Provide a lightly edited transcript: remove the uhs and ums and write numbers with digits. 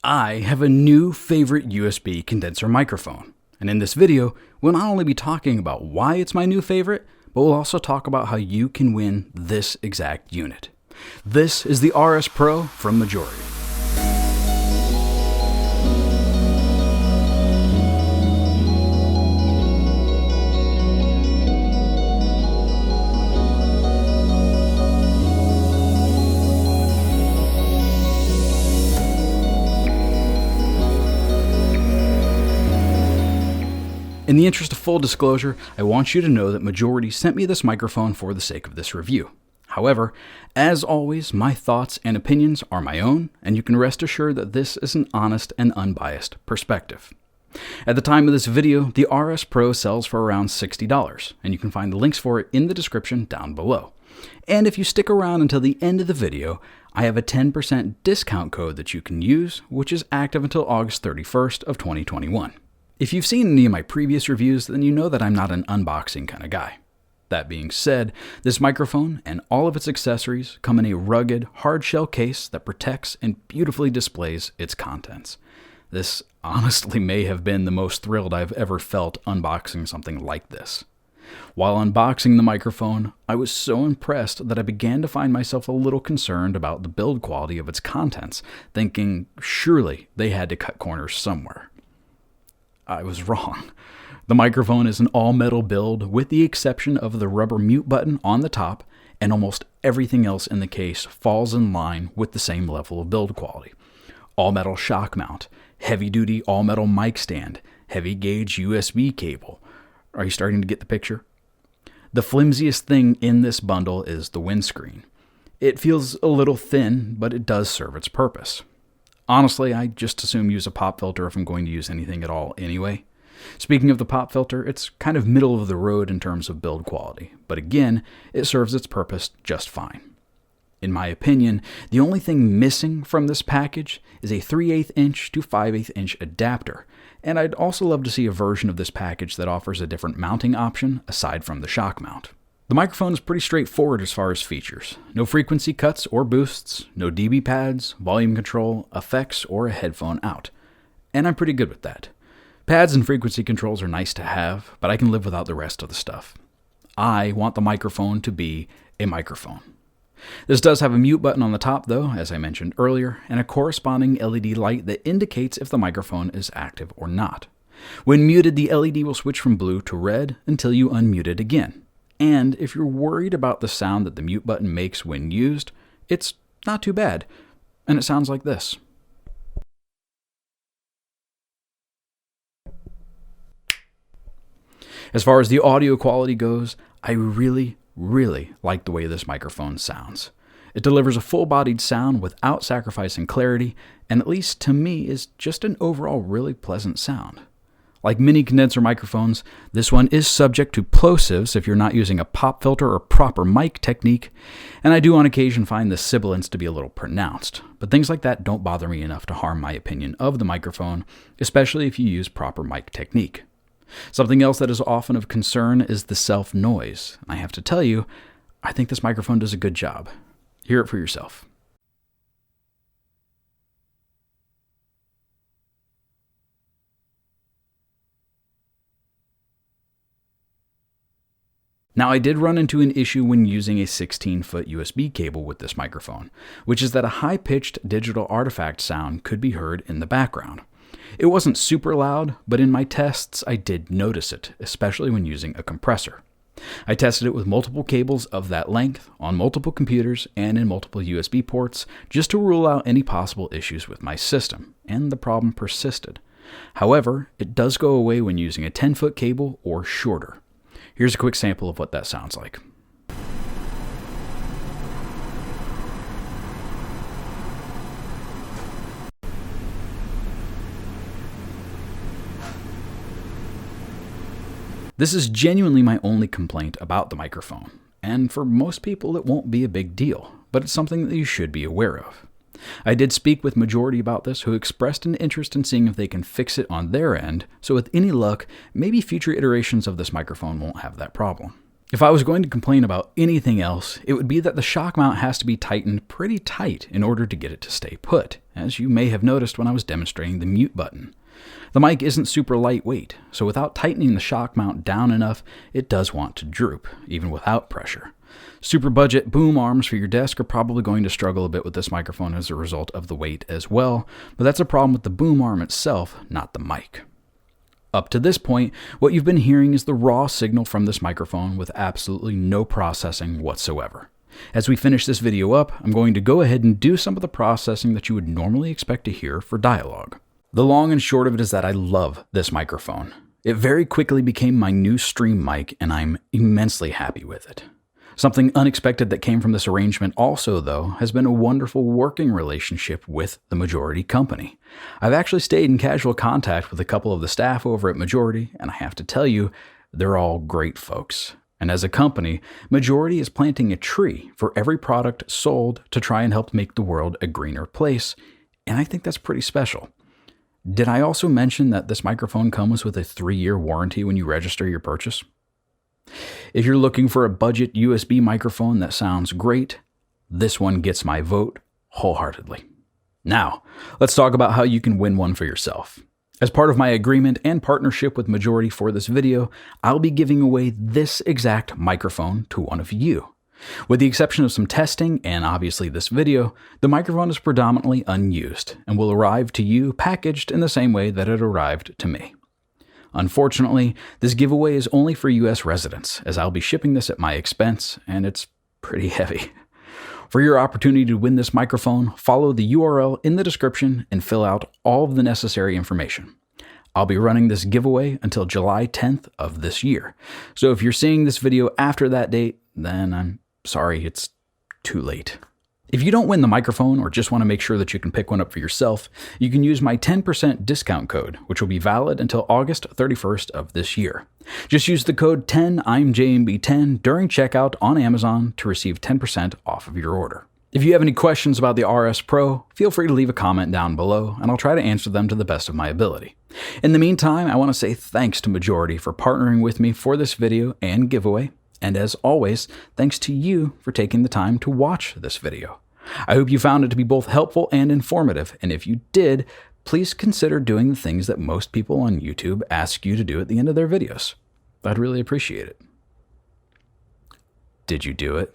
I have a new favorite USB condenser microphone, and in this video, we'll not only be talking about why it's my new favorite, but we'll also talk about how you can win this exact unit. This is the RS Pro from Majority. In the interest of full disclosure, I want you to know that Majority sent me this microphone for the sake of this review. However, as always, my thoughts and opinions are my own, and you can rest assured that this is an honest and unbiased perspective. At the time of this video, the RS Pro sells for around $60, and you can find the links for it in the description down below. And if you stick around until the end of the video, I have a 10% discount code that you can use, which is active until August 31st of 2021. If you've seen any of my previous reviews, then you know that I'm not an unboxing kind of guy. That being said, this microphone and all of its accessories come in a rugged, hard-shell case that protects and beautifully displays its contents. This honestly may have been the most thrilled I've ever felt unboxing something like this. While unboxing the microphone, I was so impressed that I began to find myself a little concerned about the build quality of its contents, thinking surely they had to cut corners somewhere. I was wrong. The microphone is an all-metal build with the exception of the rubber mute button on the top, and almost everything else in the case falls in line with the same level of build quality. All-metal shock mount, heavy-duty all-metal mic stand, heavy-gauge USB cable. Are you starting to get the picture? The flimsiest thing in this bundle is the windscreen. It feels a little thin, but it does serve its purpose. Honestly, I just assume use a pop filter if I'm going to use anything at all anyway. Speaking of the pop filter, it's kind of middle of the road in terms of build quality, but again, it serves its purpose just fine. In my opinion, the only thing missing from this package is a 3/8 inch to 5/8 inch adapter, and I'd also love to see a version of this package that offers a different mounting option aside from the shock mount. The microphone is pretty straightforward as far as features. No frequency cuts or boosts, no dB pads, volume control, effects, or a headphone out. And I'm pretty good with that. Pads and frequency controls are nice to have, but I can live without the rest of the stuff. I want the microphone to be a microphone. This does have a mute button on the top though, as I mentioned earlier, and a corresponding LED light that indicates if the microphone is active or not. When muted, the LED will switch from blue to red until you unmute it again. And if you're worried about the sound that the mute button makes when used, it's not too bad, and it sounds like this. As far as the audio quality goes, I really like the way this microphone sounds. It delivers a full-bodied sound without sacrificing clarity, and at least to me is just an overall really pleasant sound. Like many condenser microphones, this one is subject to plosives if you're not using a pop filter or proper mic technique, and I do on occasion find the sibilance to be a little pronounced, but things like that don't bother me enough to harm my opinion of the microphone, especially if you use proper mic technique. Something else that is often of concern is the self-noise. I have to tell you, I think this microphone does a good job. Hear it for yourself. Now, I did run into an issue when using a 16-foot USB cable with this microphone, which is that a high-pitched digital artifact sound could be heard in the background. It wasn't super loud, but in my tests I did notice it, especially when using a compressor. I tested it with multiple cables of that length, on multiple computers, and in multiple USB ports, just to rule out any possible issues with my system, and the problem persisted. However, it does go away when using a 10-foot cable or shorter. Here's a quick sample of what that sounds like. This is genuinely my only complaint about the microphone, and for most people it won't be a big deal, but it's something that you should be aware of. I did speak with Majority about this, who expressed an interest in seeing if they can fix it on their end, so with any luck, maybe future iterations of this microphone won't have that problem. If I was going to complain about anything else, it would be that the shock mount has to be tightened pretty tight in order to get it to stay put, as you may have noticed when I was demonstrating the mute button. The mic isn't super lightweight, so without tightening the shock mount down enough, it does want to droop, even without pressure. Super budget boom arms for your desk are probably going to struggle a bit with this microphone as a result of the weight as well, but that's a problem with the boom arm itself, not the mic. Up to this point, what you've been hearing is the raw signal from this microphone with absolutely no processing whatsoever. As we finish this video up, I'm going to go ahead and do some of the processing that you would normally expect to hear for dialogue. The long and short of it is that I love this microphone. It very quickly became my new stream mic, and I'm immensely happy with it. Something unexpected that came from this arrangement also, though, has been a wonderful working relationship with the Majority company. I've actually stayed in casual contact with a couple of the staff over at Majority, and I have to tell you, they're all great folks. And as a company, Majority is planting a tree for every product sold to try and help make the world a greener place, and I think that's pretty special. Did I also mention that this microphone comes with a 3-year warranty when you register your purchase? If you're looking for a budget USB microphone that sounds great, this one gets my vote wholeheartedly. Now, let's talk about how you can win one for yourself. As part of my agreement and partnership with Majority for this video, I'll be giving away this exact microphone to one of you. With the exception of some testing and obviously this video, the microphone is predominantly unused and will arrive to you packaged in the same way that it arrived to me. Unfortunately, this giveaway is only for US residents, as I'll be shipping this at my expense, and it's pretty heavy. For your opportunity to win this microphone, follow the URL in the description and fill out all of the necessary information. I'll be running this giveaway until July 10th of this year, so if you're seeing this video after that date, then I'm sorry, it's too late. If you don't win the microphone or just want to make sure that you can pick one up for yourself, you can use my 10% discount code, which will be valid until August 31st of this year. Just use the code 10I'mJMB10 during checkout on Amazon to receive 10% off of your order. If you have any questions about the RS Pro, feel free to leave a comment down below, and I'll try to answer them to the best of my ability. In the meantime, I want to say thanks to Majority for partnering with me for this video and giveaway. And as always, thanks to you for taking the time to watch this video. I hope you found it to be both helpful and informative, and if you did, please consider doing the things that most people on YouTube ask you to do at the end of their videos. I'd really appreciate it. Did you do it?